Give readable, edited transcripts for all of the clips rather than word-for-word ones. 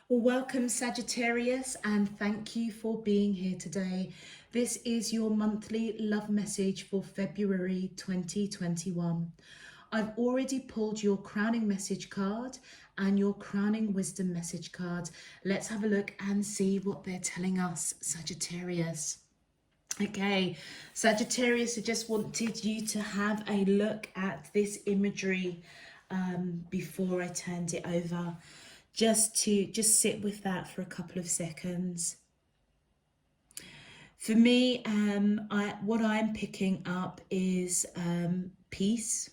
Well, welcome Sagittarius, and thank you for being here today. This is your monthly love message for February 2021. I've already pulled your crowning message card and your crowning wisdom message card. Let's have a look and see what they're telling us, Sagittarius. Okay, Sagittarius, I just wanted you to have a look at this imagery before I turned it over. Just sit with that for a couple of seconds. For me, what I'm picking up is peace,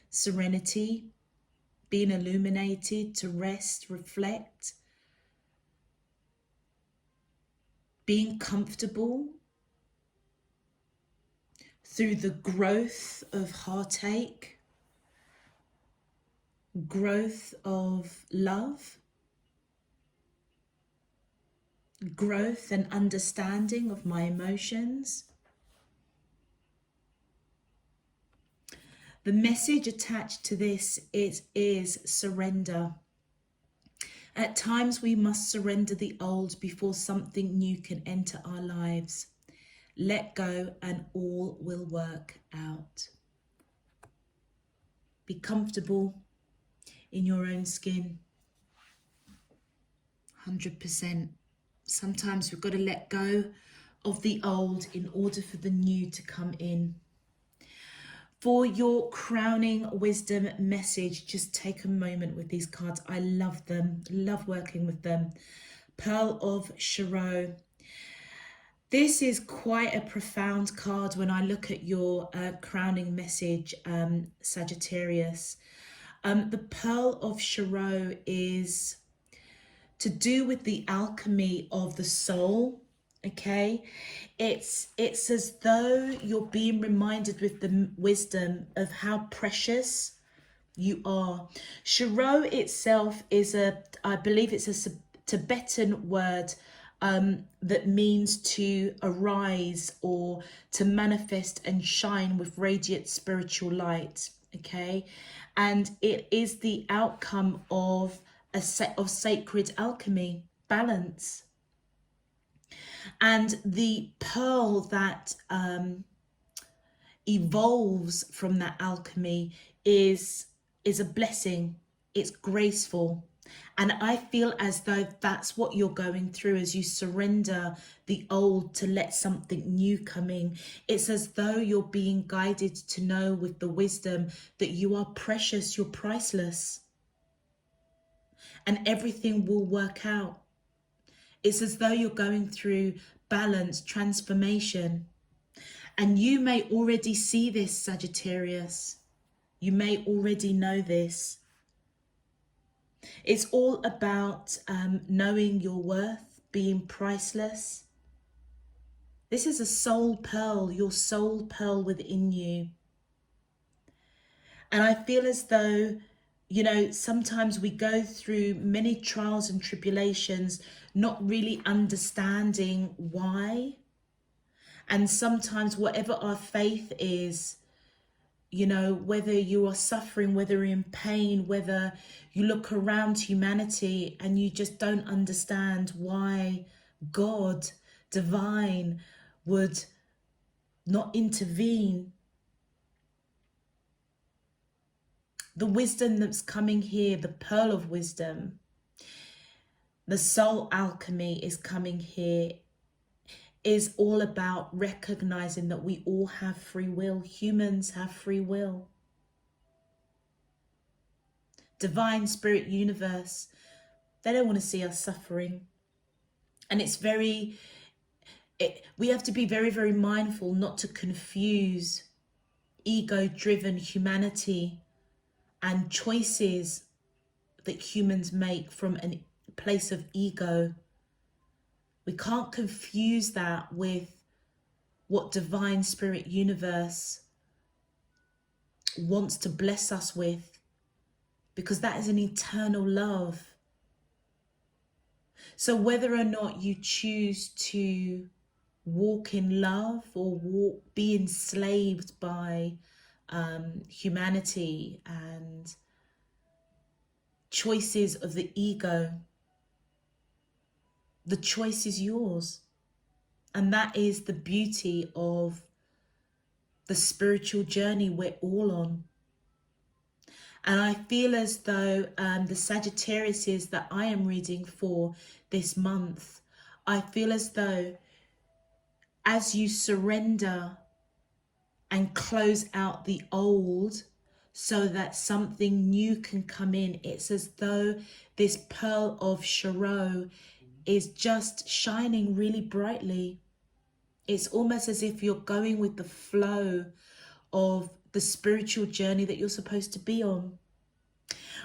serenity, being illuminated, to rest, reflect, being comfortable through the growth of heartache, growth of love, growth and understanding of my emotions. The message attached to this is surrender. At times we must surrender the old before something new can enter our lives. Let go and all will work out. Be comfortable in your own skin. 100%. Sometimes we've got to let go of the old in order for the new to come in. For your crowning wisdom message, just take a moment with these cards. I love them, love working with them. Pearl of Shiro. This is quite a profound card when I look at your crowning message, Sagittarius. The Pearl of Shiro is to do with the alchemy of the soul. Okay, it's as though you're being reminded with the wisdom of how precious you are. Shiro itself is I believe it's a Tibetan word that means to arise or to manifest and shine with radiant spiritual light. Okay, and it is the outcome of a set of sacred alchemy, balance. And the pearl that evolves from that alchemy is a blessing. It's graceful. And I feel as though that's what you're going through as you surrender the old to let something new come in. It's as though you're being guided to know with the wisdom that you are precious, you're priceless, and everything will work out. It's as though you're going through balance, transformation. And you may already see this, Sagittarius. You may already know this. It's all about knowing your worth, being priceless. This is a soul pearl, your soul pearl within you. And I feel as though, you know, sometimes we go through many trials and tribulations, not really understanding why. And sometimes whatever our faith is, you know, whether you are suffering, whether you're in pain, whether you look around humanity and you just don't understand why God, divine, would not intervene. The wisdom that's coming here, the pearl of wisdom, the soul alchemy is coming here, is all about recognizing that we all have free will. Humans have free will. Divine spirit universe, they don't want to see us suffering. And it's we have to be very, very mindful not to confuse ego-driven humanity and choices that humans make from a place of ego. We can't confuse that with what divine spirit universe wants to bless us with, because that is an eternal love. So whether or not you choose to walk in love or be enslaved by humanity and choices of the ego, the choice is yours. And that is the beauty of the spiritual journey we're all on. And I feel as though the Sagittariuses that I am reading for this month, I feel as though as you surrender and close out the old so that something new can come in, it's as though this pearl of Charo is just shining really brightly. It's almost as if you're going with the flow of the spiritual journey that you're supposed to be on.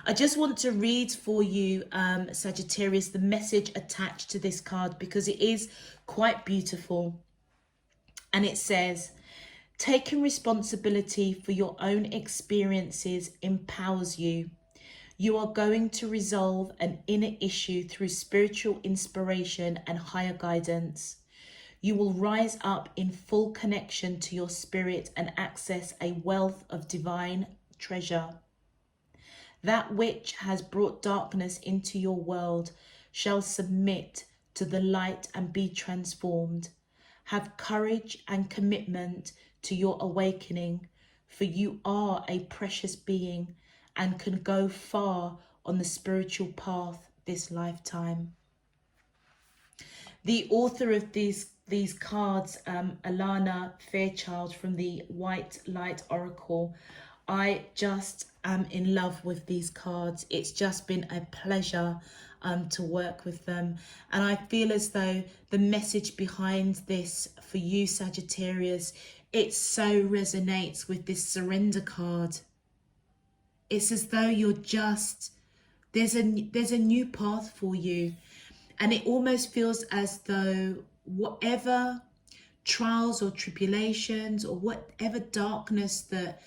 I just want to read for you, Sagittarius, the message attached to this card because it is quite beautiful. And it says, taking responsibility for your own experiences empowers you. You are going to resolve an inner issue through spiritual inspiration and higher guidance. You will rise up in full connection to your spirit and access a wealth of divine treasure. That which has brought darkness into your world shall submit to the light and be transformed. Have courage and commitment to your awakening, for you are a precious being and can go far on the spiritual path this lifetime. The author of these cards, Alana Fairchild from the White Light Oracle, I just am in love with these cards. It's just been a pleasure to work with them. And I feel as though the message behind this for you, Sagittarius, it so resonates with this surrender card. It's as though you're just, there's a new path for you. And it almost feels as though whatever trials or tribulations or whatever darkness that,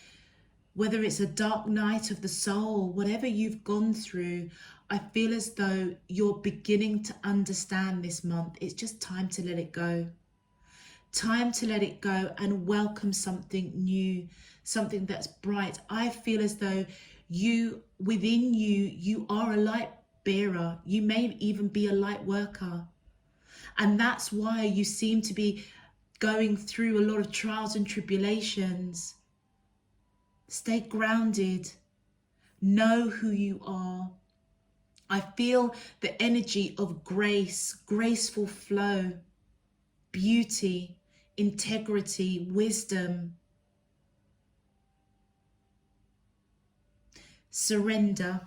whether it's a dark night of the soul, whatever you've gone through, I feel as though you're beginning to understand this month. It's just time to let it go. Time to let it go and welcome something new, something that's bright. I feel as though within you are a light bearer. You may even be a light worker. And that's why you seem to be going through a lot of trials and tribulations. Stay grounded. Know who you are. I feel the energy of grace, graceful flow, beauty, integrity, wisdom. Surrender.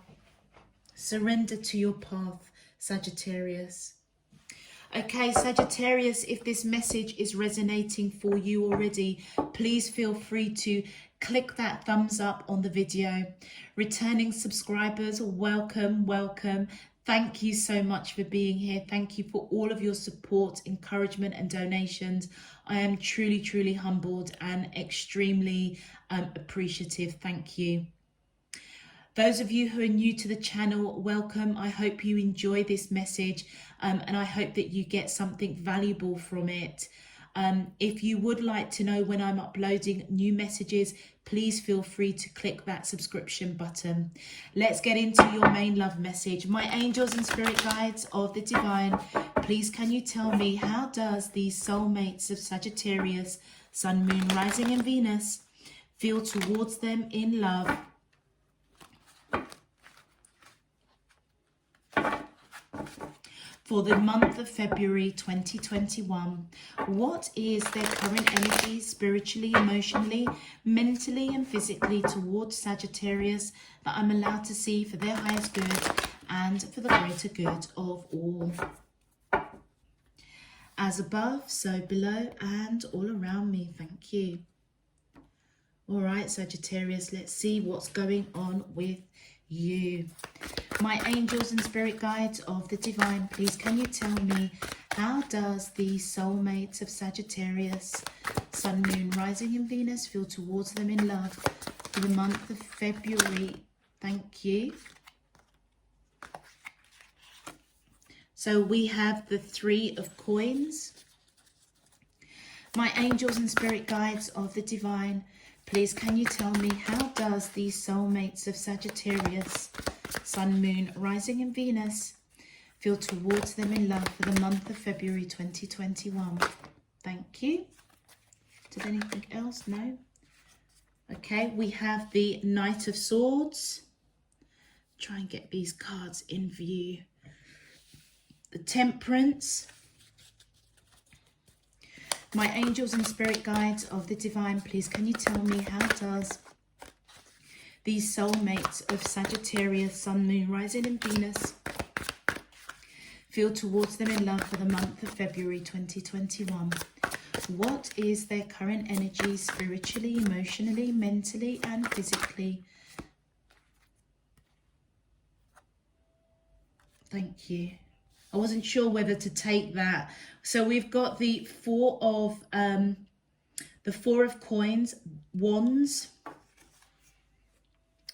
Surrender to your path, Sagittarius. Okay, Sagittarius, if this message is resonating for you already, please feel free to click that thumbs up on the video. Returning subscribers, welcome, welcome. Thank you so much for being here. Thank you for all of your support, encouragement and donations. I am truly, truly humbled and extremely appreciative. Thank you. Those of you who are new to the channel, welcome. I hope you enjoy this message and I hope that you get something valuable from it. If you would like to know when I'm uploading new messages, please feel free to click that subscription button. Let's get into your main love message. My angels and spirit guides of the divine, please can you tell me, how does these soulmates of Sagittarius, Sun, Moon, Rising and Venus feel towards them in love? For the month of February 2021, what is their current energy spiritually, emotionally, mentally and physically towards Sagittarius that I'm allowed to see for their highest good and for the greater good of all? As above, so below and all around me. Thank you. All right, Sagittarius, let's see what's going on with you. My angels and spirit guides of the divine, please can you tell me, how does the soulmates of Sagittarius, Sun, Moon, Rising and Venus feel towards them in love for the month of February? Thank you. So we have the Three of Coins. My angels and spirit guides of the divine, please can you tell me, how does these soulmates of Sagittarius, Sun, Moon, Rising and Venus feel towards them in love for the month of February 2021. Thank you. Did anything else? No. Okay, we have the Knight of Swords. Try and get these cards in view. The Temperance. My angels and spirit guides of the divine, please can you tell me, how does these soulmates of Sagittarius, Sun, Moon, Rising and Venus feel towards them in love for the month of February 2021? What is their current energy spiritually, emotionally, mentally and physically? Thank you. I wasn't sure whether to take that. So we've got the Four of Coins, Wands.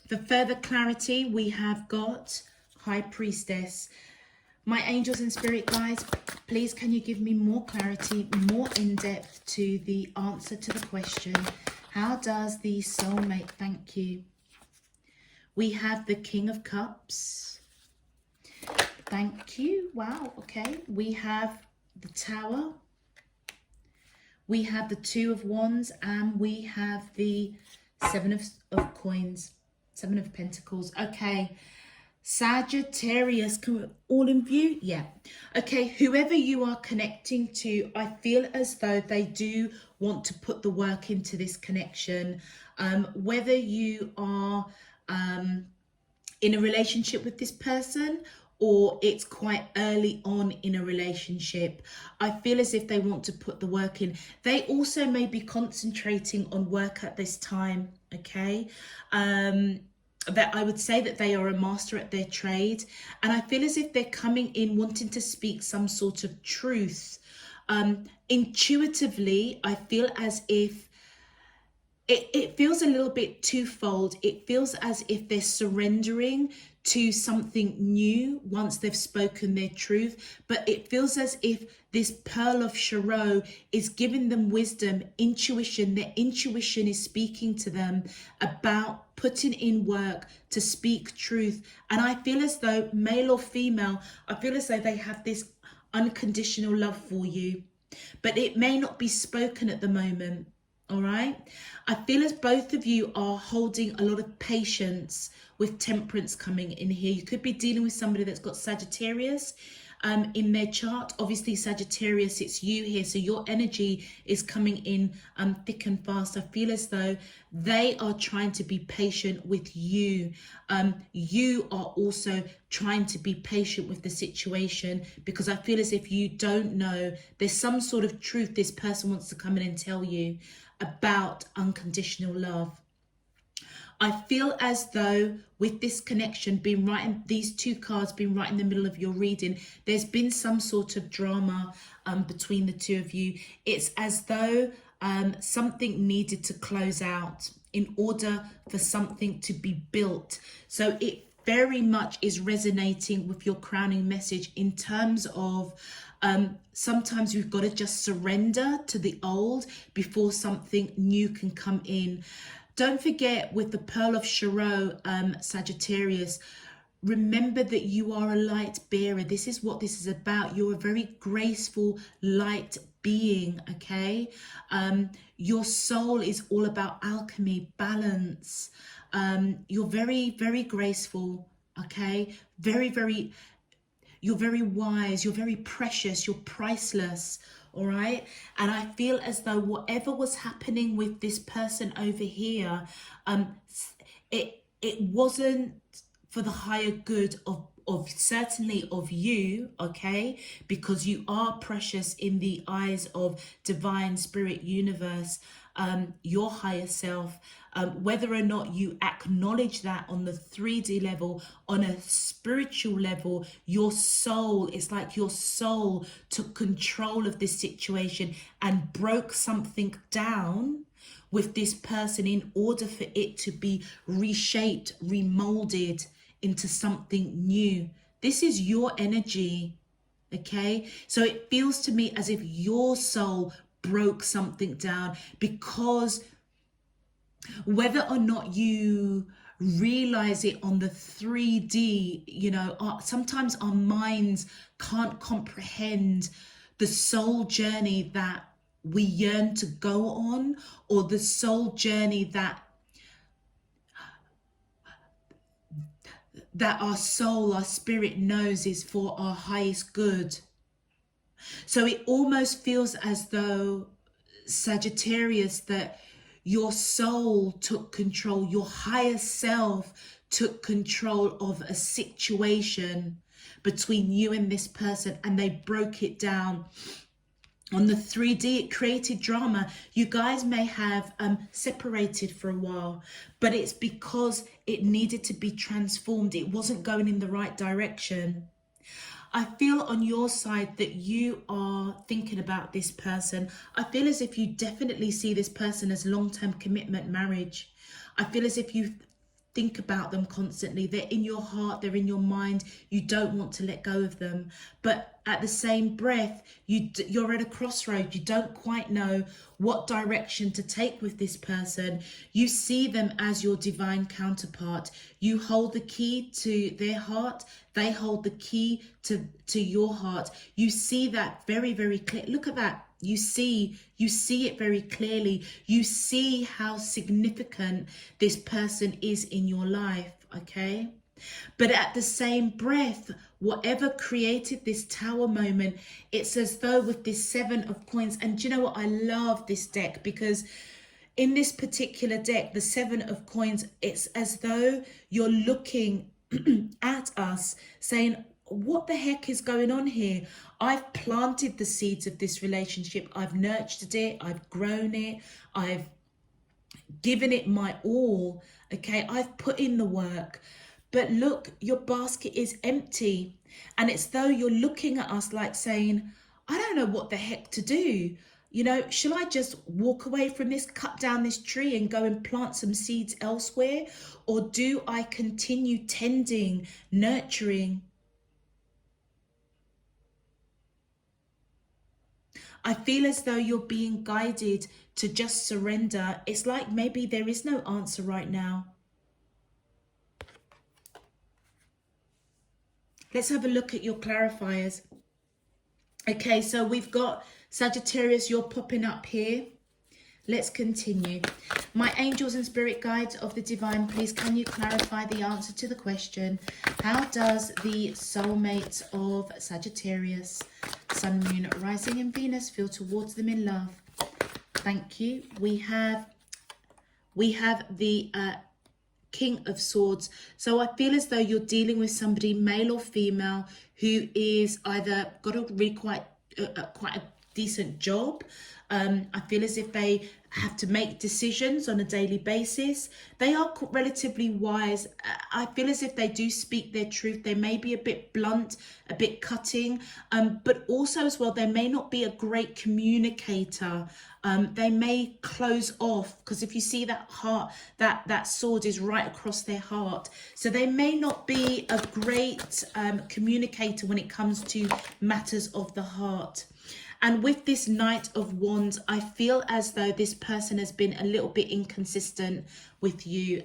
For further clarity, we have got High Priestess. My angels and spirit guides, please can you give me more clarity, more in-depth to the answer to the question, how does the soulmate, thank you. We have the King of Cups. Thank you. Wow, okay. We have the Tower. We have the Two of Wands and we have the Seven of Coins, Seven of Pentacles. Okay. Sagittarius, all in view? Yeah. Okay, whoever you are connecting to, I feel as though they do want to put the work into this connection. Whether you are in a relationship with this person or it's quite early on in a relationship, I feel as if they want to put the work in. They also may be concentrating on work at this time, okay? That I would say that they are a master at their trade, and I feel as if they're coming in wanting to speak some sort of truth. Intuitively, I feel as if it feels a little bit twofold. It feels as if they're surrendering to something new once they've spoken their truth, but it feels as if this Pearl of Charo is giving them wisdom, intuition. Their intuition is speaking to them about putting in work to speak truth. And I feel as though, male or female, I feel as though they have this unconditional love for you, but it may not be spoken at the moment. All right. I feel as both of you are holding a lot of patience with Temperance coming in here. You could be dealing with somebody that's got Sagittarius in their chart. Obviously, Sagittarius, it's you here. So your energy is coming in thick and fast. I feel as though they are trying to be patient with you. You are also trying to be patient with the situation, because I feel as if you don't know, there's some sort of truth this person wants to come in and tell you about unconditional love. I feel as though with this connection being right in these two cards being right in the middle of your reading, there's been some sort of drama between the two of you. It's as though something needed to close out in order for something to be built. So it very much is resonating with your crowning message in terms of sometimes we've got to just surrender to the old before something new can come in. Don't forget, with the Pearl of Charo, Sagittarius, remember that you are a light bearer. This is what this is about. You're a very graceful light being, okay? Your soul is all about alchemy, balance. You're very, very graceful, okay? You're very wise, you're very precious, you're priceless, all right? And I feel as though whatever was happening with this person over here, it wasn't for the higher good of certainly of you, okay? Because you are precious in the eyes of divine spirit universe, your higher self. Whether or not you acknowledge that on the 3D level, on a spiritual level, your soul, it's like your soul took control of this situation and broke something down with this person in order for it to be reshaped, remolded into something new. This is your energy, okay? So it feels to me as if your soul broke something down, because whether or not you realize it on the 3D. You know, sometimes our minds can't comprehend the soul journey that we yearn to go on, or the soul journey that our soul, our spirit knows is for our highest good. So it almost feels as though, Sagittarius, that your soul took control, your higher self took control of a situation between you and this person, and they broke it down. On the 3D, it created drama. You guys may have separated for a while, but it's because it needed to be transformed. It wasn't going in the right direction. I feel on your side that you are thinking about this person. I feel as if you definitely see this person as long-term commitment, marriage. I feel as if you think about them constantly. They're in your heart, they're in your mind. You don't want to let go of them. But at the same breath, you're at a crossroad. You don't quite know what direction to take with this person. You see them as your divine counterpart. You hold the key to their heart. They hold the key to your heart. You see that very, very clear. Look at that. You see it very clearly. You see how significant this person is in your life, okay? But at the same breath, whatever created this tower moment, it's as though with this 7 of coins, and do you know what? I love this deck, because in this particular deck, the 7 of coins, it's as though you're looking at us saying, what the heck is going on here? I've planted the seeds of this relationship. I've nurtured it. I've grown it. I've given it my all. Okay, I've put in the work. But look, your basket is empty. And it's though you're looking at us like saying, I don't know what the heck to do. You know, shall I just walk away from this, cut down this tree and go and plant some seeds elsewhere? Or do I continue tending, nurturing? I feel as though you're being guided to just surrender. It's like maybe there is no answer right now. Let's have a look at your clarifiers. Okay, so we've got Sagittarius, you're popping up here. Let's continue. My angels and spirit guides of the divine, please can you clarify the answer to the question? How does the soulmate of Sagittarius, Sun, Moon, Rising and Venus feel towards them in love? Thank you. We have the King of Swords. So I feel as though you're dealing with somebody, male or female, who is either got a really quite a decent job. I feel as if they have to make decisions on a daily basis. They are relatively wise. I feel as if they do speak their truth. They may be a bit blunt, a bit cutting, but also as well, they may not be a great communicator. They may close off, because if you see that heart, that sword is right across their heart. So they may not be a great communicator when it comes to matters of the heart. And with this Knight of Wands, I feel as though this person has been a little bit inconsistent with you,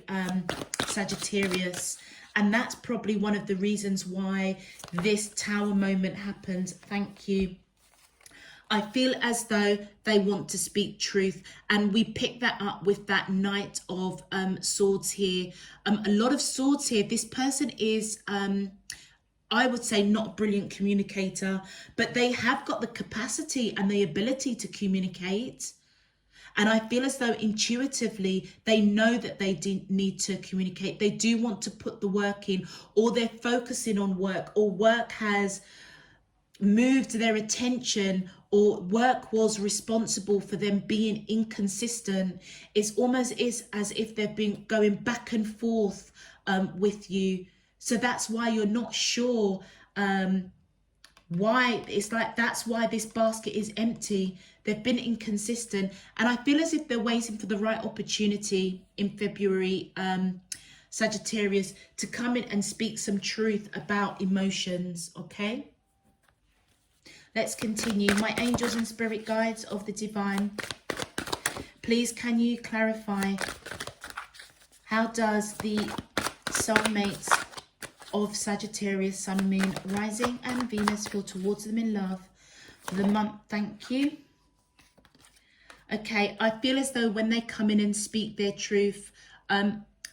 Sagittarius. And that's probably one of the reasons why this Tower moment happened. Thank you. I feel as though they want to speak truth. And we pick that up with that Knight of Swords here. A lot of swords here. This person is... I would say not a brilliant communicator, but they have got the capacity and the ability to communicate. And I feel as though intuitively they know that they need to communicate. They do want to put the work in, or they're focusing on work, or work has moved their attention, or work was responsible for them being inconsistent. It's almost as if they've been going back and forth with you. So that's why you're not sure why. It's like, that's why this basket is empty. They've been inconsistent. And I feel as if they're waiting for the right opportunity in February, Sagittarius, to come in and speak some truth about emotions, okay? Let's continue. My angels and spirit guides of the divine, please can you clarify, how does the soulmates of Sagittarius, Sun, Moon, Rising and Venus feel towards them in love for the month? Thank you. Okay, I feel as though when they come in and speak their truth,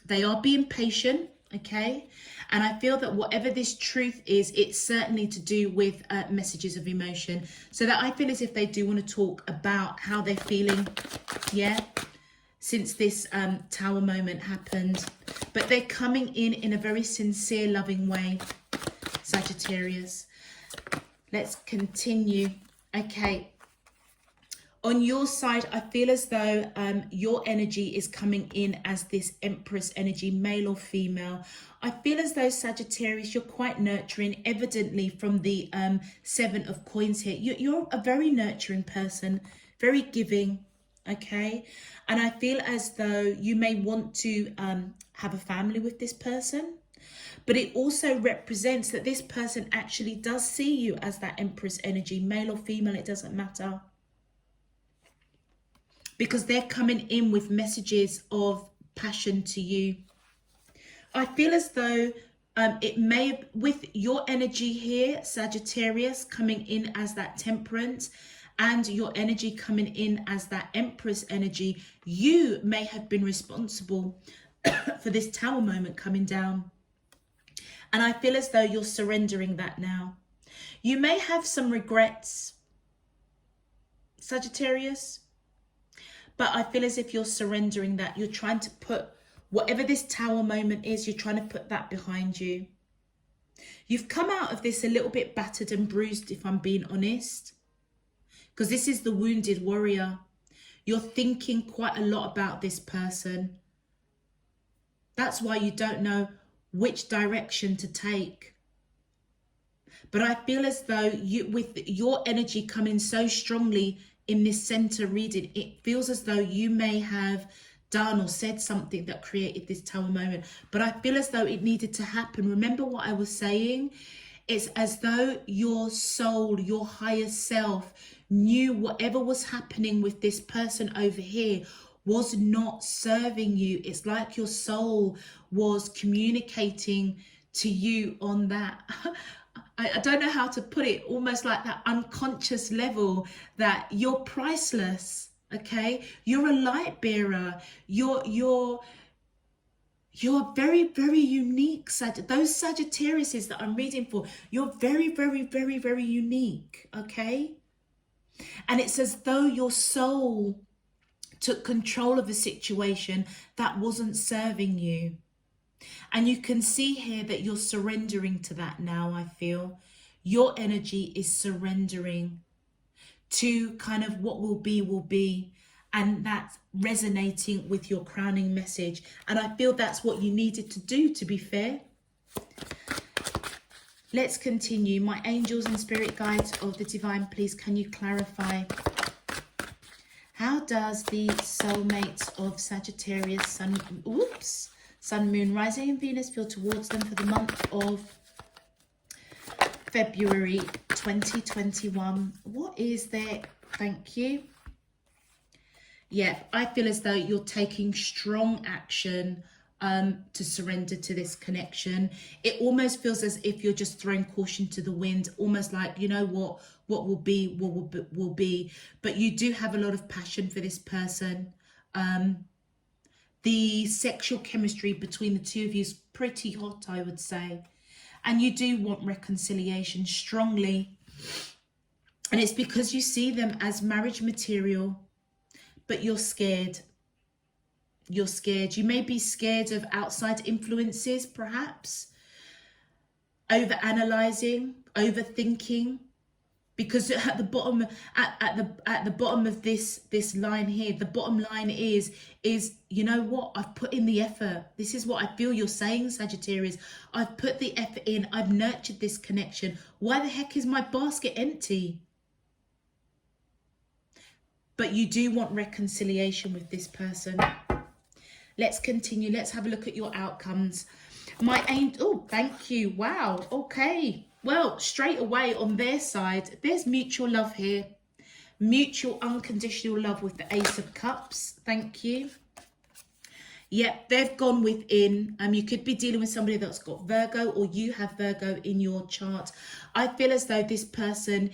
they are being patient, okay? And I feel that whatever this truth is, it's certainly to do with messages of emotion. So that I feel as if they do want to talk about how they're feeling, yeah, since this tower moment happened. But they're coming in a very sincere, loving way, Sagittarius. Let's continue. Okay. On your side, I feel as though your energy is coming in as this Empress energy, male or female. I feel as though, Sagittarius, you're quite nurturing, evidently from the Seven of Coins here. You're a very nurturing person, very giving, okay? And I feel as though you may want to have a family with this person. But it also represents that this person actually does see you as that Empress energy, male or female, it doesn't matter. Because they're coming in with messages of passion to you. I feel as though it may, with your energy here, Sagittarius, coming in as that Temperance, and your energy coming in as that Empress energy, you may have been responsible for this tower moment coming down. And I feel as though you're surrendering that now. You may have some regrets, Sagittarius. But I feel as if you're surrendering that. You're trying to put whatever this tower moment is, you're trying to put that behind you. You've come out of this a little bit battered and bruised, if I'm being honest. Because this is the wounded warrior. You're thinking quite a lot about this person. That's why you don't know which direction to take. But I feel as though you, with your energy coming so strongly in this center reading, it feels as though you may have done or said something that created this tower moment. But I feel as though it needed to happen. Remember what I was saying? It's as though your soul, your higher self, knew whatever was happening with this person over here was not serving you. It's like your soul was communicating to you on that. I don't know how to put it, almost like that unconscious level that you're priceless, okay? You're a light bearer. You're very, very unique. Those Sagittariuses that I'm reading for, you're very, very, very, very unique, okay? And it's as though your soul took control of a situation that wasn't serving you. And you can see here that you're surrendering to that now, I feel. Your energy is surrendering to kind of what will be. And that's resonating with your crowning message. And I feel that's what you needed to do, to be fair. Let's continue. My angels and spirit guides of the divine, please, can you clarify? How does the soulmates of Sagittarius, Sun, Moon, Rising and Venus feel towards them for the month of February 2021? What is there? Thank you. Yeah, I feel as though you're taking strong action to surrender to this connection. It almost feels as if you're just throwing caution to the wind, almost like, you know what will be, will be. But you do have a lot of passion for this person. The sexual chemistry between the two of you is pretty hot, I would say. And you do want reconciliation strongly. And it's because you see them as marriage material, but you're scared. You're scared. You may be scared of outside influences, perhaps. Over-analyzing, overthinking. Because at the bottom, at the bottom of this line here, the bottom line is you know what? I've put in the effort. This is what I feel you're saying, Sagittarius. I've put the effort in. I've nurtured this connection. Why the heck is my basket empty? But you do want reconciliation with this person. Let's continue. Let's have a look at your outcomes. My aim. Oh, thank you. Wow. Okay. Well, straight away on their side, there's mutual love here. Mutual unconditional love with the Ace of Cups. Thank you. Yep, they've gone within. You could be dealing with somebody that's got Virgo, or you have Virgo in your chart. I feel as though this person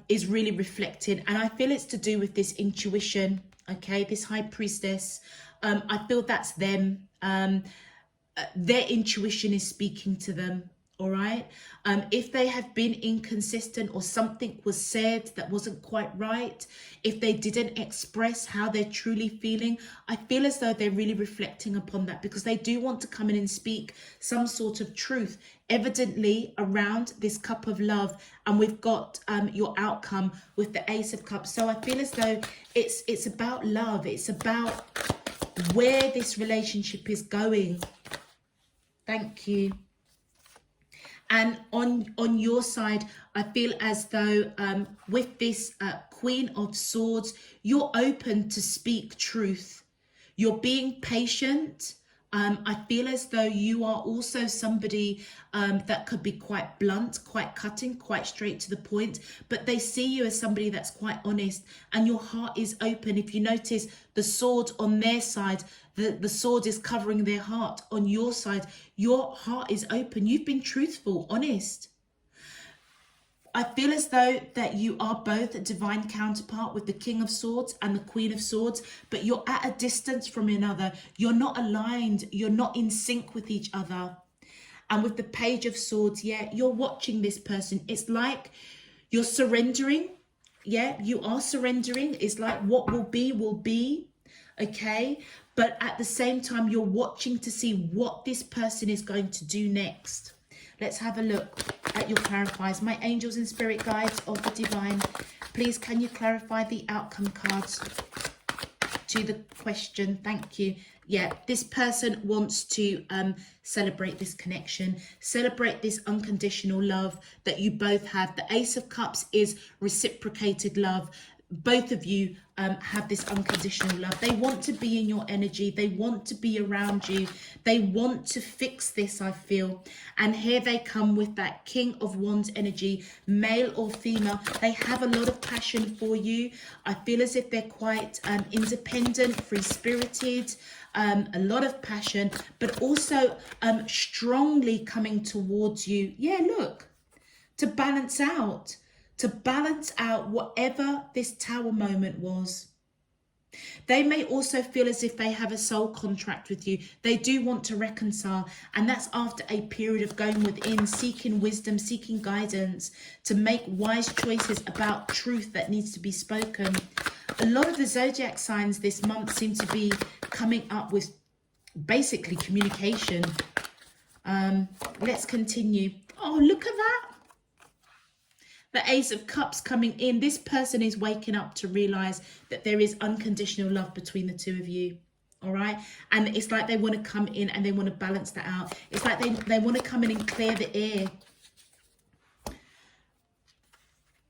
is really reflecting, and I feel it's to do with this intuition. Okay, this high priestess. I feel that's them. Their intuition is speaking to them. All right. If they have been inconsistent, or something was said that wasn't quite right, if they didn't express how they're truly feeling, I feel as though they're really reflecting upon that, because they do want to come in and speak some sort of truth, evidently around this cup of love. And we've got your outcome with the Ace of Cups. So I feel as though it's about love. It's about where this relationship is going. Thank you. And on your side, I feel as though with this Queen of Swords, you're open to speak truth. You're being patient. I feel as though you are also somebody that could be quite blunt, quite cutting, quite straight to the point, but they see you as somebody that's quite honest, and your heart is open. If you notice the sword on their side, the sword is covering their heart. On your side, your heart is open. You've been truthful, honest. I feel as though that you are both a divine counterpart with the King of Swords and the Queen of Swords, but you're at a distance from another. You're not aligned. You're not in sync with each other. And with the Page of Swords, yeah, you're watching this person. It's like you're surrendering. Yeah, you are surrendering. It's like what will be, okay? But at the same time, you're watching to see what this person is going to do next. Let's have a look at your clarifiers. My angels and spirit guides of the divine, please can you clarify the outcome cards to the question? Thank you. Yeah, this person wants to celebrate this connection, celebrate this unconditional love that you both have. The Ace of Cups is reciprocated love. Both of you have this unconditional love. They want to be in your energy. They want to be around you. They want to fix this, I feel. And here they come with that King of Wands energy, male or female. They have a lot of passion for you. I feel as if they're quite independent, free-spirited, a lot of passion, but also strongly coming towards you. Yeah, look, to balance out whatever this Tower moment was. They may also feel as if they have a soul contract with you. They do want to reconcile, and that's after a period of going within, seeking wisdom, seeking guidance to make wise choices about truth that needs to be spoken. A lot of the zodiac signs this month seem to be coming up with basically communication. Let's continue. Oh, look at that. The Ace of Cups coming in. This person is waking up to realize that there is unconditional love between the two of you. All right. And it's like they want to come in and they want to balance that out. It's like they want to come in and clear the air.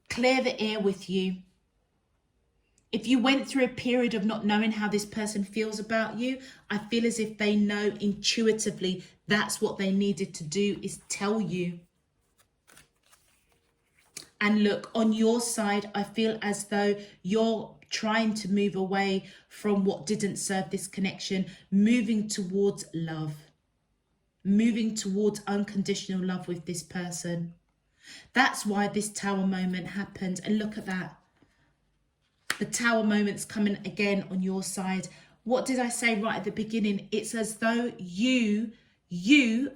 Clear the air with you. If you went through a period of not knowing how this person feels about you, I feel as if they know intuitively that's what they needed to do, is tell you. And look, on your side, I feel as though you're trying to move away from what didn't serve this connection, moving towards love, moving towards unconditional love with this person. That's why this Tower moment happened. And look at that. The Tower moment's coming again on your side. What did I say right at the beginning? It's as though you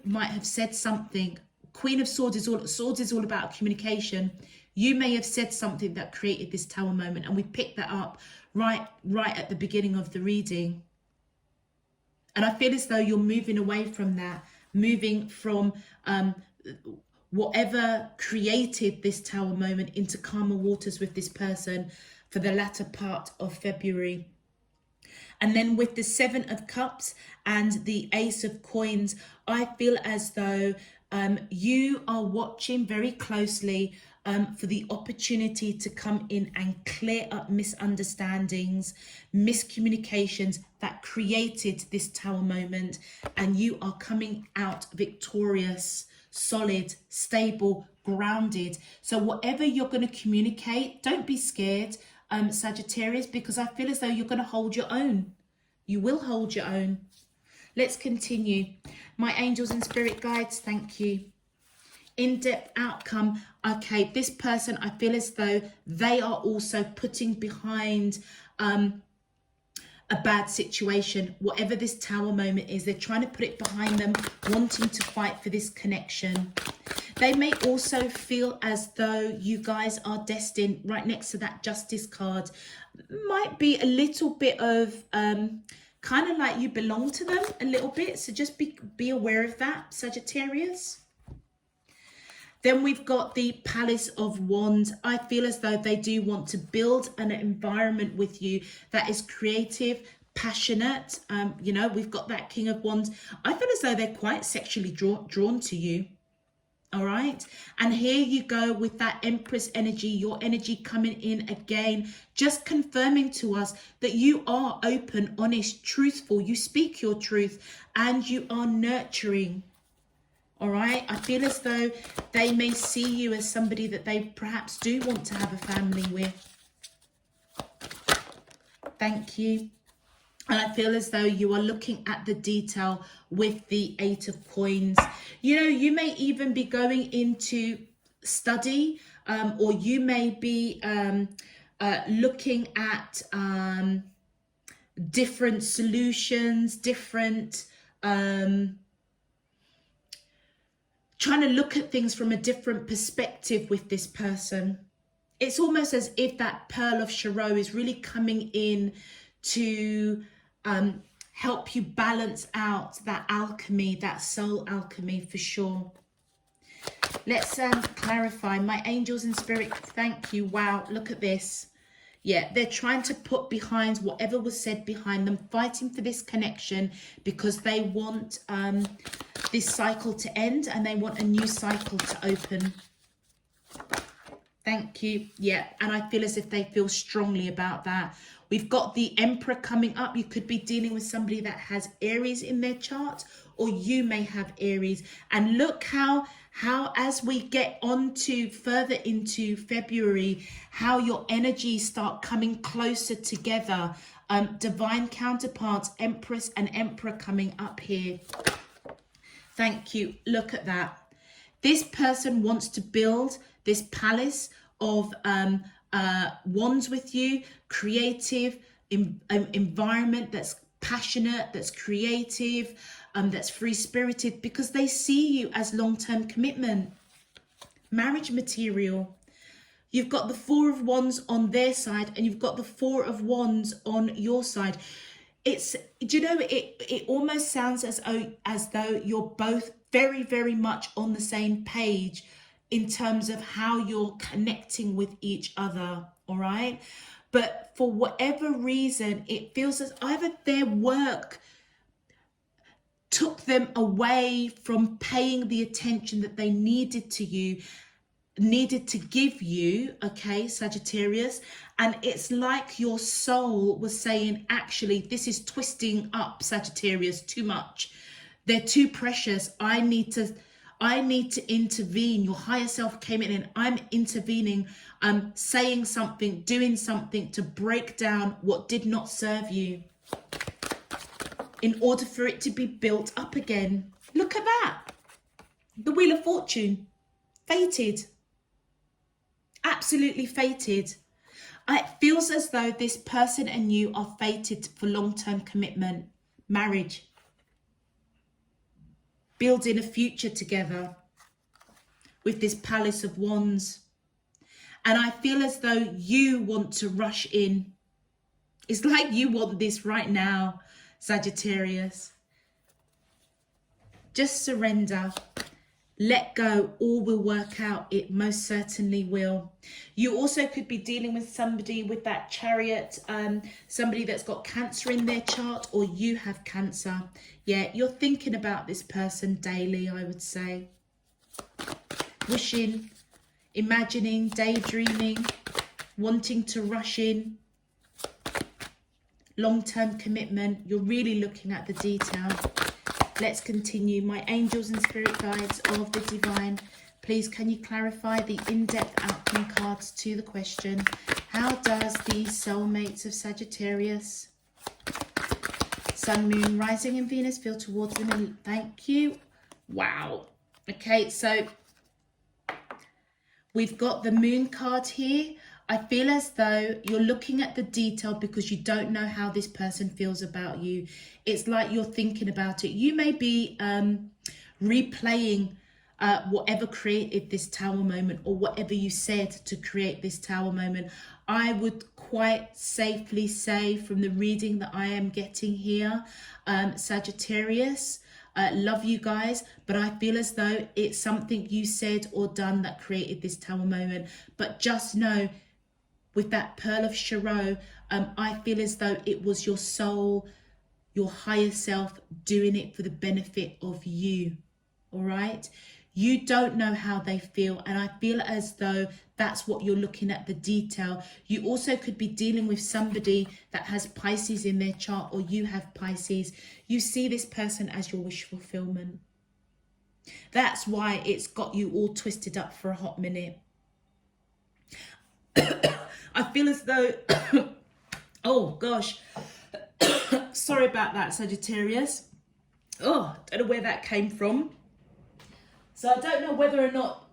might have said something. Queen of Swords is all about communication. You may have said something that created this Tower moment, and we picked that up right at the beginning of the reading. And I feel as though you're moving away from that, moving from whatever created this Tower moment into calmer waters with this person for the latter part of February. And then with the Seven of Cups and the Ace of Coins, I feel as though you are watching very closely for the opportunity to come in and clear up misunderstandings, miscommunications that created this Tower moment. And you are coming out victorious, solid, stable, grounded. So whatever you're going to communicate, don't be scared, Sagittarius, because I feel as though you're going to hold your own. You will hold your own. Let's continue. My angels and spirit guides, thank you. In-depth outcome. Okay, this person, I feel as though they are also putting behind a bad situation. Whatever this tower moment is, they're trying to put it behind them, wanting to fight for this connection. They may also feel as though you guys are destined, right next to that justice card, might be a little bit of kind of like you belong to them a little bit. So just be aware of that, Sagittarius. Then we've got the Palace of Wands. I feel as though they do want to build an environment with you that is creative, passionate. You know, we've got that King of Wands. I feel as though they're quite sexually drawn to you. All right. And here you go with that Empress energy, your energy coming in again, just confirming to us that you are open, honest, truthful. You speak your truth and you are nurturing. All right. I feel as though they may see you as somebody that they perhaps do want to have a family with. Thank you. And I feel as though you are looking at the detail with the Eight of Coins. You know, you may even be going into study, or you may be looking at different solutions, different trying to look at things from a different perspective with this person. It's almost as if that Pearl of Charo is really coming in to help you balance out that alchemy, that soul alchemy for sure. Let's clarify. My angels and spirit, thank you. Wow, look at this. Yeah, they're trying to put behind whatever was said behind them, fighting for this connection because they want this cycle to end and they want a new cycle to open. Thank you. Yeah, and I feel as if they feel strongly about that. We've got the Emperor coming up. You could be dealing with somebody that has Aries in their chart, or you may have Aries. And look how as we get on to further into February, how your energies start coming closer together. Divine counterparts, Empress and Emperor coming up here. Thank you. Look at that. This person wants to build this palace of wands with you, creative environment that's passionate, that's creative, that's free-spirited, because they see you as long-term commitment, marriage material. You've got the Four of Wands on their side and you've got the Four of Wands on your side. It's, do you know, it almost sounds as though you're both very, very much on the same page in terms of how you're connecting with each other, all right? But for whatever reason, it feels as either their work took them away from paying the attention that they needed to give you, okay, Sagittarius, and it's like your soul was saying, actually, this is twisting up, Sagittarius, too much. They're too precious. I need to intervene. Your higher self came in and I'm intervening. I'm saying something, doing something to break down what did not serve you in order for it to be built up again. Look at that. The Wheel of Fortune. Fated. Absolutely fated. It feels as though this person and you are fated for long-term commitment, marriage, building a future together with this Palace of Wands. And I feel as though you want to rush in. It's like you want this right now, Sagittarius. Just surrender. Let go. All will work out. It most certainly will. You also could be dealing with somebody with that Chariot, somebody that's got Cancer in their chart, or you have Cancer. Yeah, you're thinking about this person daily, I would say. Wishing, imagining, daydreaming, wanting to rush in. Long-term commitment. You're really looking at the detail. Let's continue. My angels and spirit guides of the divine, please can you clarify the in-depth outcome cards to the question, how does the soulmates of Sagittarius Sun, Moon, Rising and Venus feel towards the middle. Thank you. Wow. Okay, so we've got the Moon card here. I feel as though you're looking at the detail because you don't know how this person feels about you. It's like you're thinking about it. You may be replaying whatever created this tower moment, or whatever you said to create this tower moment. I would quite safely say, from the reading that I am getting here, Sagittarius, love you guys, but I feel as though it's something you said or done that created this tower moment. But just know, with that Pearl of Charo, I feel as though it was your soul, your higher self, doing it for the benefit of you. All right? You don't know how they feel, and I feel as though that's what you're looking at, the detail. You also could be dealing with somebody that has Pisces in their chart, or you have Pisces. You see this person as your wish fulfillment. That's why it's got you all twisted up for a hot minute. I feel as though, oh gosh, sorry about that, Sagittarius. Oh, don't know where that came from. So I don't know whether or not,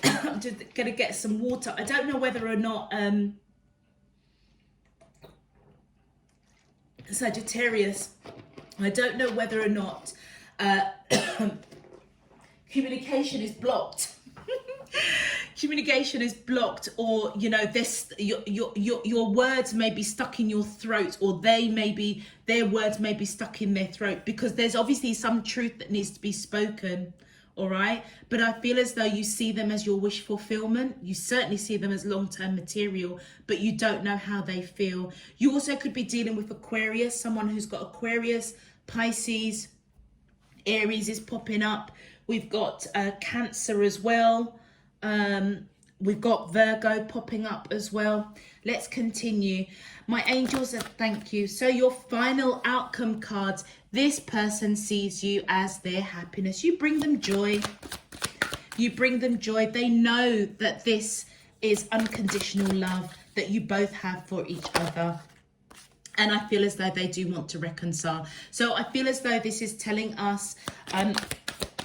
I'm just going to get some water. I don't know whether or not, Sagittarius, I don't know whether or not communication is blocked. Communication is blocked, or you know, this your words may be stuck in your throat, or their words may be stuck in their throat, because there's obviously some truth that needs to be spoken. All right, but I feel as though you see them as your wish fulfillment. You certainly see them as long-term material, but you don't know how they feel. You also could be dealing with Aquarius, someone who's got Aquarius, Pisces, Aries is popping up. We've got Cancer as well. We've got Virgo popping up as well. Let's continue. My angels, thank you. So your final outcome cards, this person sees you as their happiness. You bring them joy. You bring them joy. They know that this is unconditional love that you both have for each other. And I feel as though they do want to reconcile. So I feel as though this is telling us,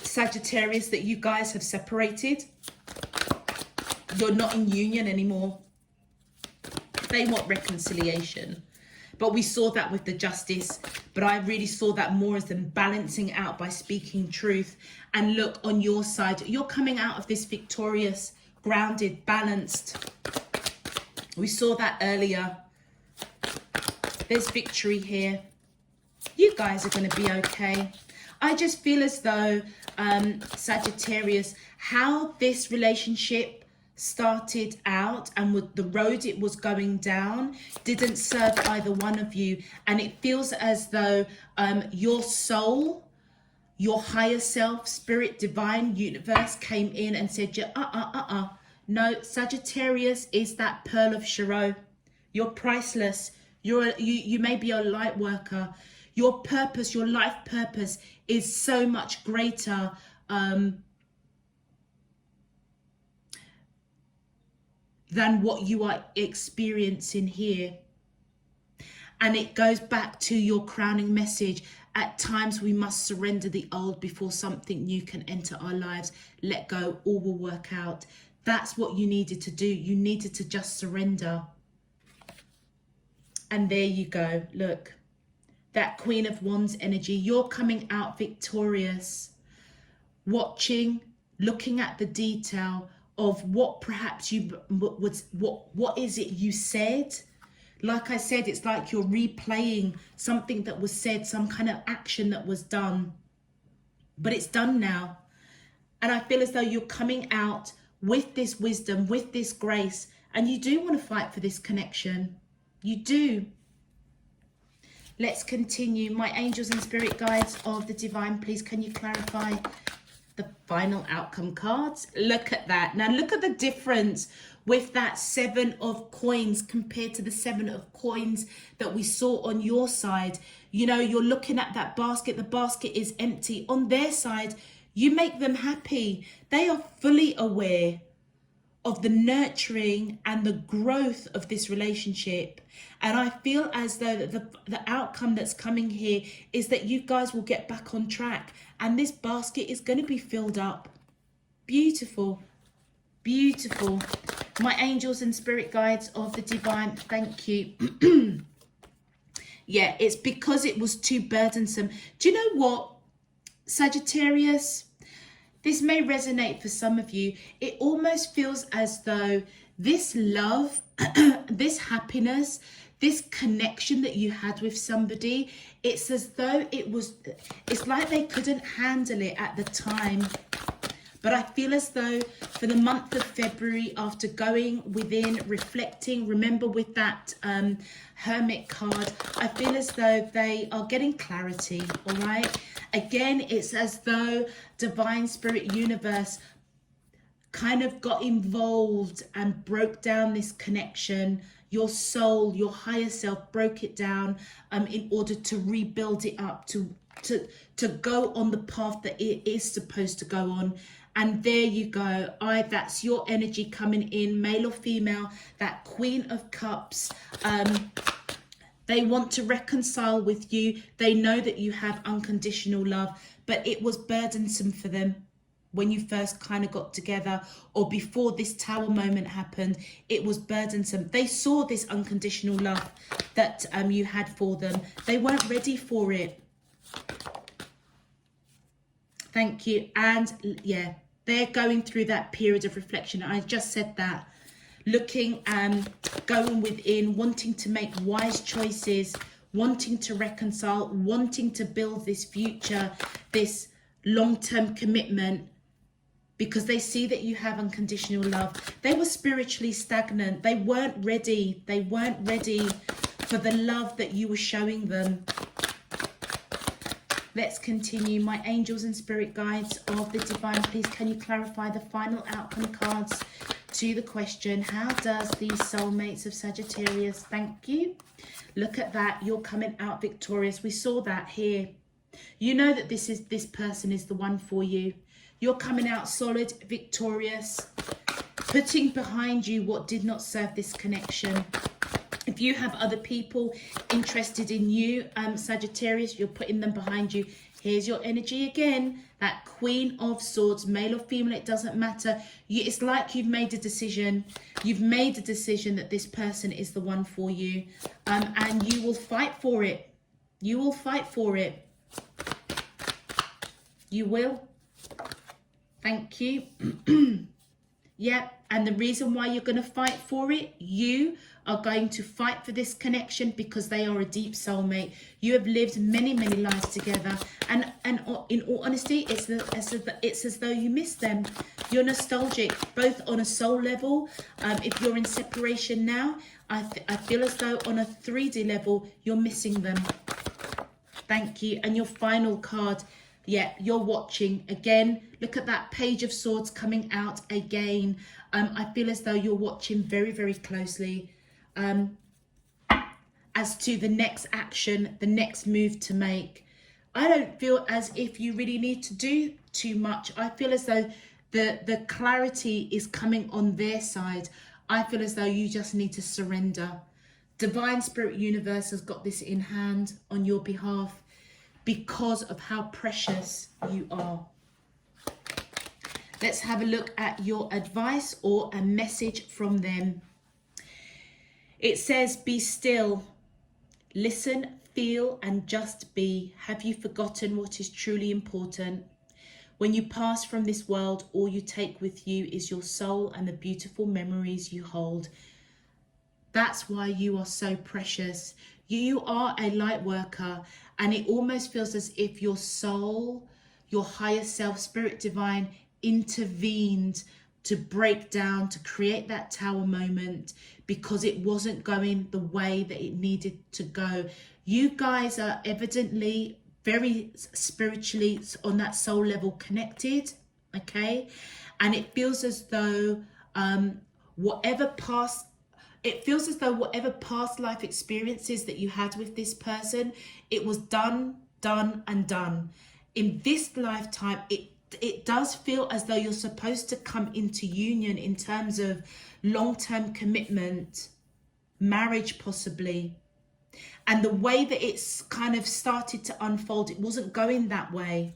Sagittarius, that you guys have separated. You're not in union anymore. They want reconciliation. But we saw that with the Justice. But I really saw that more as them balancing out by speaking truth. And look, on your side, you're coming out of this victorious, grounded, balanced. We saw that earlier. There's victory here. You guys are going to be okay. I just feel as though, Sagittarius, how this relationship started out and with the road it was going down didn't serve either one of you. And it feels as though your soul, your higher self, spirit, divine, universe came in and said, no, Sagittarius is that Pearl of Charo. You're priceless. You may be a light worker. Your purpose, your life purpose is so much greater than what you are experiencing here. And it goes back to your crowning message. At times we must surrender the old before something new can enter our lives. Let go, all will work out. That's what you needed to do. You needed to just surrender. And there you go. Look, that Queen of Wands energy. You're coming out victorious. Watching, looking at the detail of what perhaps what is it you said. Like I said, it's like you're replaying something that was said, some kind of action that was done, but it's done now. And I feel as though you're coming out with this wisdom, with this grace, and you do want to fight for this connection. You do. Let's continue. My angels and spirit guides of the divine, please can you clarify the final outcome cards? Look at that. Now look at the difference with that 7 of coins compared to the 7 of coins that we saw on your side. You know, you're looking at that basket. The basket is empty. On their side, you make them happy. They are fully aware of the nurturing and the growth of this relationship. And I feel as though that the outcome that's coming here is that you guys will get back on track, and this basket is going to be filled up. Beautiful, beautiful. My angels and spirit guides of the divine, thank you. Yeah, it's because it was too burdensome. Do you know what, Sagittarius? This may resonate for some of you. It almost feels as though this love, this happiness, this connection that you had with somebody, it's as though it's like they couldn't handle it at the time. But I feel as though for the month of February, after going within, reflecting, remember with that Hermit card, I feel as though they are getting clarity, all right? Again, it's as though Divine Spirit Universe kind of got involved and broke down this connection. Your soul, your higher self broke it down in order to rebuild it up, to go on the path that it is supposed to go on. And there you go. That's your energy coming in, male or female, that Queen of Cups. They want to reconcile with you. They know that you have unconditional love, but it was burdensome for them when you first kind of got together, or before this tower moment happened. It was burdensome. They saw this unconditional love that you had for them. They weren't ready for it. Thank you. And yeah, they're going through that period of reflection. I just said that. Looking and going within, wanting to make wise choices, wanting to reconcile, wanting to build this future, this long-term commitment, because they see that you have unconditional love. They were spiritually stagnant. They weren't ready. They weren't ready for the love that you were showing them. Let's continue. My angels and spirit guides of the divine, please can you clarify the final outcome cards to the question, how does these soulmates of Sagittarius, thank you. Look at that, you're coming out victorious. We saw that here. You know that this person is the one for you. You're coming out solid, victorious, putting behind you what did not serve this connection. If you have other people interested in you, Sagittarius, you're putting them behind you. Here's your energy again, that Queen of Swords, male or female, it doesn't matter. It's like you've made a decision. You've made a decision that this person is the one for you, and you will fight for it. You will fight for it. You will. Thank you. Yeah, and the reason why you're going to fight for it, you are going to fight for this connection because they are a deep soulmate. You have lived many, many lives together, and in all honesty, it's as though you miss them. You're nostalgic, both on a soul level. If you're in separation now, I feel as though on a 3D level, you're missing them. Thank you. And your final card, yeah, you're watching again. Look at that Page of Swords coming out again. I feel as though you're watching very, very closely as to the next action, the next move to make. I don't feel as if you really need to do too much. I feel as though the clarity is coming on their side. I feel as though you just need to surrender. Divine Spirit Universe has got this in hand on your behalf because of how precious you are. Let's have a look at your advice or a message from them. It says, be still, listen, feel, and just be. Have you forgotten what is truly important? When you pass from this world, all you take with you is your soul and the beautiful memories you hold. That's why you are so precious. You are a light worker, and it almost feels as if your soul, your higher self, spirit divine, intervened to break down, to create that tower moment because it wasn't going the way that it needed to go. You guys are evidently very spiritually on that soul level connected, okay? And it feels as though whatever past life experiences that you had with this person, it was done. In this lifetime, it does feel as though you're supposed to come into union in terms of long-term commitment, marriage possibly. And the way that it's kind of started to unfold, it wasn't going that way.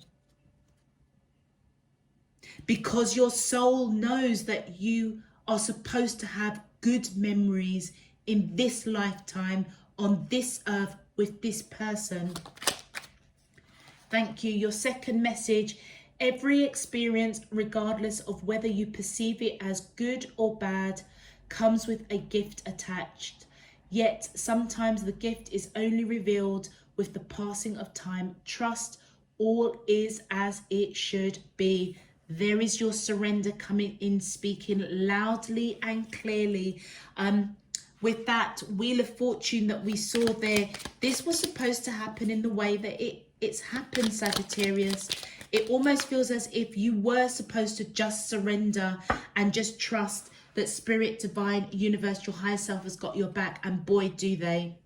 Because your soul knows that you are supposed to have good memories in this lifetime, on this earth, with this person. Thank you. Your second message: every experience, regardless of whether you perceive it as good or bad, comes with a gift attached. Yet sometimes the gift is only revealed with the passing of time. Trust all is as it should be. There is your surrender coming in, speaking loudly and clearly. With that Wheel of Fortune that we saw there, this was supposed to happen in the way that it's happened, Sagittarius. It almost feels as if you were supposed to just surrender and just trust that Spirit, Divine, Universe, your higher self has got your back, and boy, do they.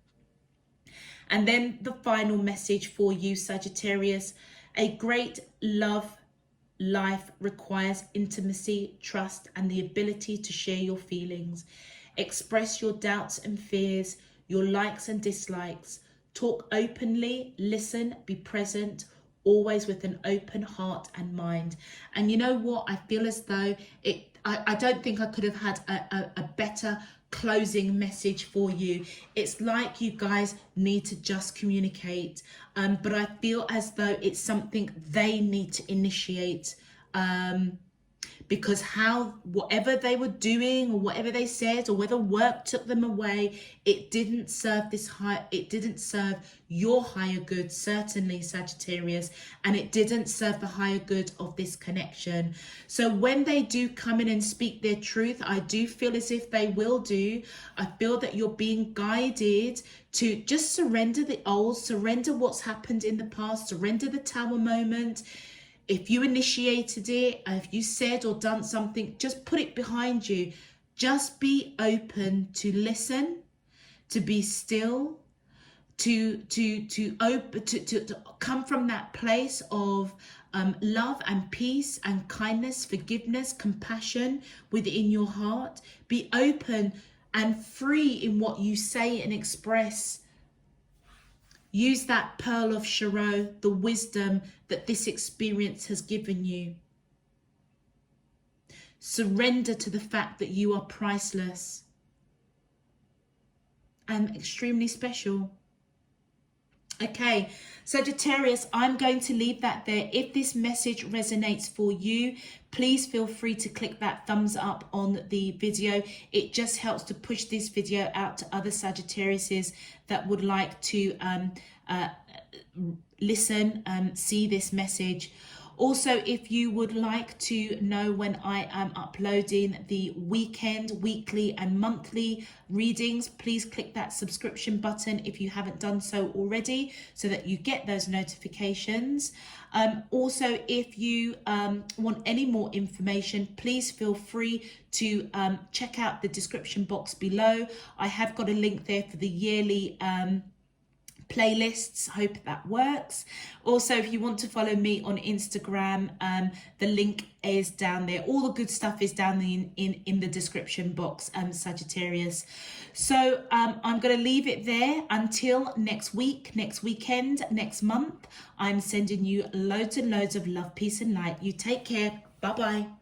And then the final message for you, Sagittarius: a great love life requires intimacy, trust, and the ability to share your feelings. Express your doubts and fears, your likes and dislikes. Talk openly, listen, be present, always with an open heart and mind. And you know what? I feel as though I don't think I could have had a better closing message for you. It's like you guys need to just communicate. But I feel as though it's something they need to initiate. Because whatever they were doing, or whatever they said, or whether work took them away, it didn't serve your higher good, certainly, Sagittarius, and it didn't serve the higher good of this connection. So when they do come in and speak their truth, I do feel as if they will do. I feel that you're being guided to just surrender the old, surrender what's happened in the past, surrender the tower moment. If you initiated it, if you said or done something, just put it behind you. Just be open to listen, to be still, to come from that place of love and peace and kindness, forgiveness, compassion within your heart. Be open and free in what you say and express. Use that pearl of Shiro, the wisdom that this experience has given you. Surrender to the fact that you are priceless and extremely special. Okay, Sagittarius, I'm going to leave that there. If this message resonates for you, please feel free to click that thumbs up on the video. It just helps to push this video out to other Sagittariuses that would like to listen, see this message. Also, if you would like to know when I am uploading the weekend, weekly and monthly readings, please click that subscription button if you haven't done so already, so that you get those notifications. Also, if you want any more information, please feel free to check out the description box below. I have got a link there for the yearly playlists. Hope that works. Also, if you want to follow me on Instagram, the link is down there. All the good stuff is down in the description box, Sagittarius. So I'm going to leave it there until next week, next weekend, next month. I'm sending you loads and loads of love, peace and light. You take care. Bye bye.